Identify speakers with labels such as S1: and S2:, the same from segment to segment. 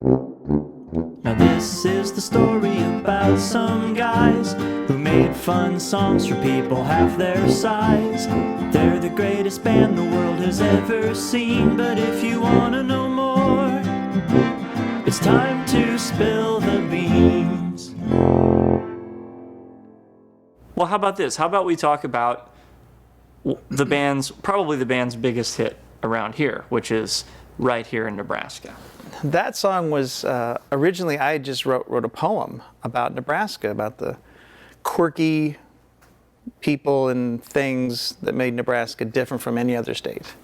S1: Now this is the story about some guys who made fun songs for people half their size. They're the greatest band the world has ever seen, but if you wanna know more, it's time to spill the beans. Well, how about this? How about we talk about probably the band's biggest hit around here, which is Right Here in Nebraska.
S2: That song was, originally I just wrote a poem about Nebraska, about the quirky people and things that made Nebraska different from any other state.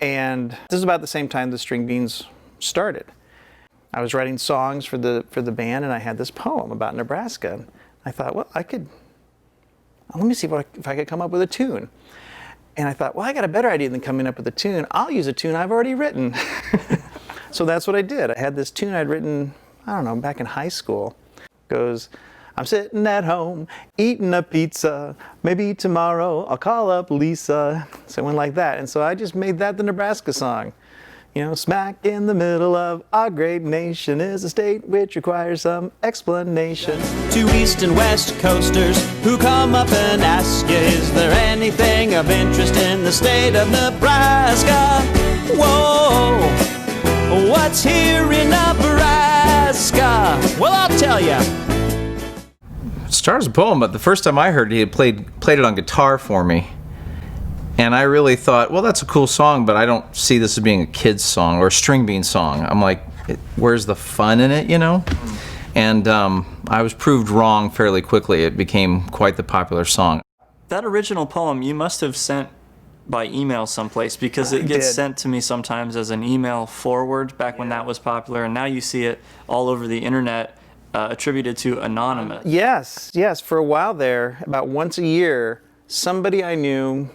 S2: And this is about the same time the String Beans started. I was writing songs for the band, and I had this poem about Nebraska. I thought, well, let me see if I could come up with a tune. And I thought, well, I got a better idea than coming up with a tune. I'll use a tune I've already written. So that's what I did. I had this tune I'd written, I don't know, back in high school. It goes, I'm sitting at home, eating a pizza. Maybe tomorrow I'll call up Lisa. So it went like that. And so I just made that the Nebraska song. You know, smack in the middle of our great nation is a state which requires some explanation.
S1: To East and West Coasters who come up and ask you, is there anything of interest in the state of Nebraska? Whoa, what's here in Nebraska? Well, I'll tell you.
S3: It starts a poem, but the first time I heard it, he had played it on guitar for me. And I really thought, well, that's a cool song, but I don't see this as being a kid's song or a string bean song. I'm like, where's the fun in it, you know? And I was proved wrong fairly quickly. It became quite the popular song. That original poem you must have sent by email someplace, because it gets sent to me sometimes as an email forward back when that was popular, and now you see it all over the internet attributed to Anonymous.
S2: Yes. For a while there, about once a year, somebody I knew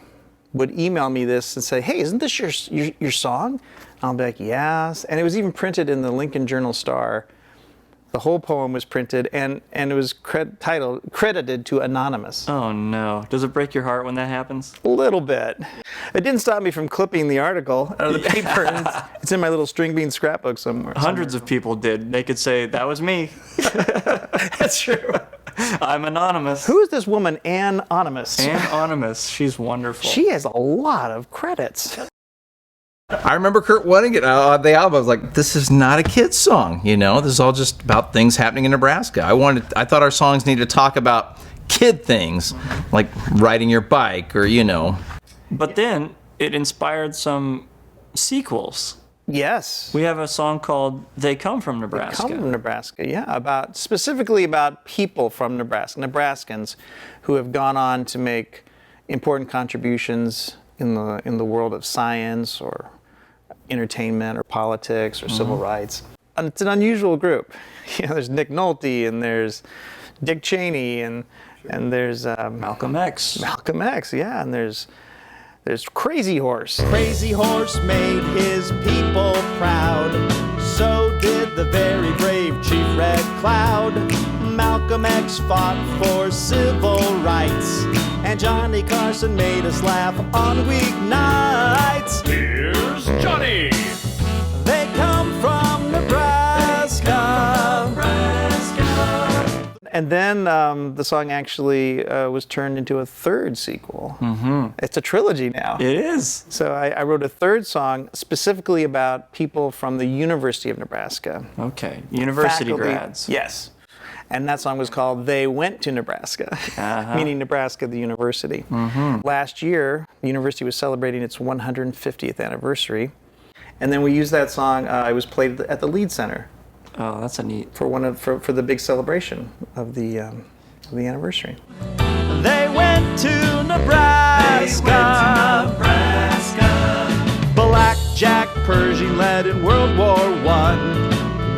S2: would email me this and say, hey, isn't this your song? And I'll be like, yes. And it was even printed in the Lincoln Journal-Star. The whole poem was printed, and it was credited to Anonymous.
S1: Oh no. Does it break your heart when that happens?
S2: A little bit. It didn't stop me from clipping the article out of the paper. It's in my little string bean scrapbook somewhere.
S1: Hundreds of people did. They could say, that was me.
S2: That's true.
S1: I'm Anonymous.
S2: Who is this woman, Anonymous?
S1: Anonymous. She's wonderful.
S2: She has a lot of credits.
S3: I remember Curt wanting it on the album. I was like, this is not a kid's song, you know? This is all just about things happening in Nebraska. I thought our songs needed to talk about kid things, like riding your bike or, you know. But then it inspired some sequels.
S2: Yes.
S1: We have a song called They Come From Nebraska.
S2: They Come From Nebraska, yeah. Specifically about people from Nebraska, Nebraskans who have gone on to make important contributions in the world of science or entertainment or politics or civil rights. And it's an unusual group. You know, there's Nick Nolte and there's Dick Cheney and there's
S1: Malcolm X.
S2: Malcolm X, yeah, and there's Crazy Horse.
S4: Crazy Horse made his people proud. So did the very brave Chief Red Cloud. Malcolm X fought for civil rights, and Johnny Carson made us laugh on weeknights.
S5: Here's Johnny.
S4: They come from Nebraska.
S2: And then the song actually was turned into a third sequel.
S1: Mm-hmm.
S2: It's a trilogy now.
S1: It is.
S2: So I wrote a third song specifically about people from the University of Nebraska.
S1: Okay, university grads.
S2: Yes. And that song was called They Went to Nebraska, meaning Nebraska, the university.
S1: Mm-hmm.
S2: Last year, the university was celebrating its 150th anniversary. And then we used that song, it was played at the Lead Center.
S1: Oh, that's a neat.
S2: For the big celebration of the anniversary.
S4: They went to Nebraska. Blackjack Pershing led in World War I.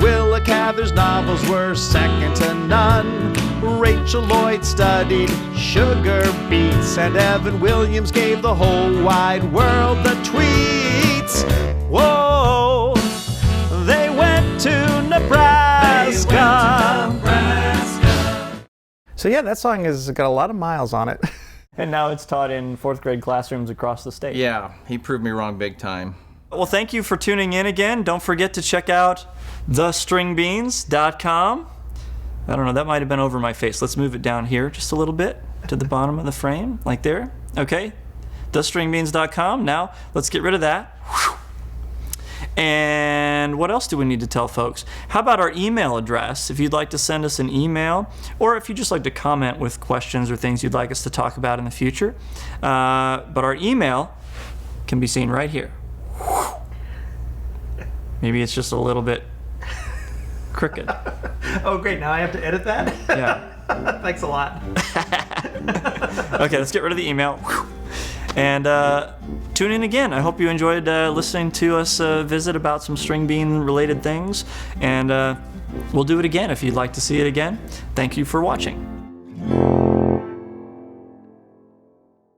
S4: Willa Cather's novels were second to none. Rachel Lloyd studied sugar beets, and Evan Williams gave the whole wide world the tweets. Whoa, they went to Nebraska.
S2: So yeah, that song has got a lot of miles on it.
S1: And now it's taught in fourth grade classrooms across the state.
S3: Yeah, he proved me wrong big time.
S1: Well, thank you for tuning in again. Don't forget to check out thestringbeans.com. I don't know, that might have been over my face. Let's move it down here just a little bit to the bottom of the frame, like there. Okay, thestringbeans.com. Now, let's get rid of that. And what else do we need to tell folks? How about our email address? If you'd like to send us an email, or if you'd just like to comment with questions or things you'd like us to talk about in the future. But our email can be seen right here. Maybe it's just a little bit crooked.
S2: Oh, great. Now I have to edit that?
S1: Yeah.
S2: Thanks a lot.
S1: Okay, let's get rid of the email. And tune in again. I hope you enjoyed listening to us visit about some string bean related things. And we'll do it again if you'd like to see it again. Thank you for watching.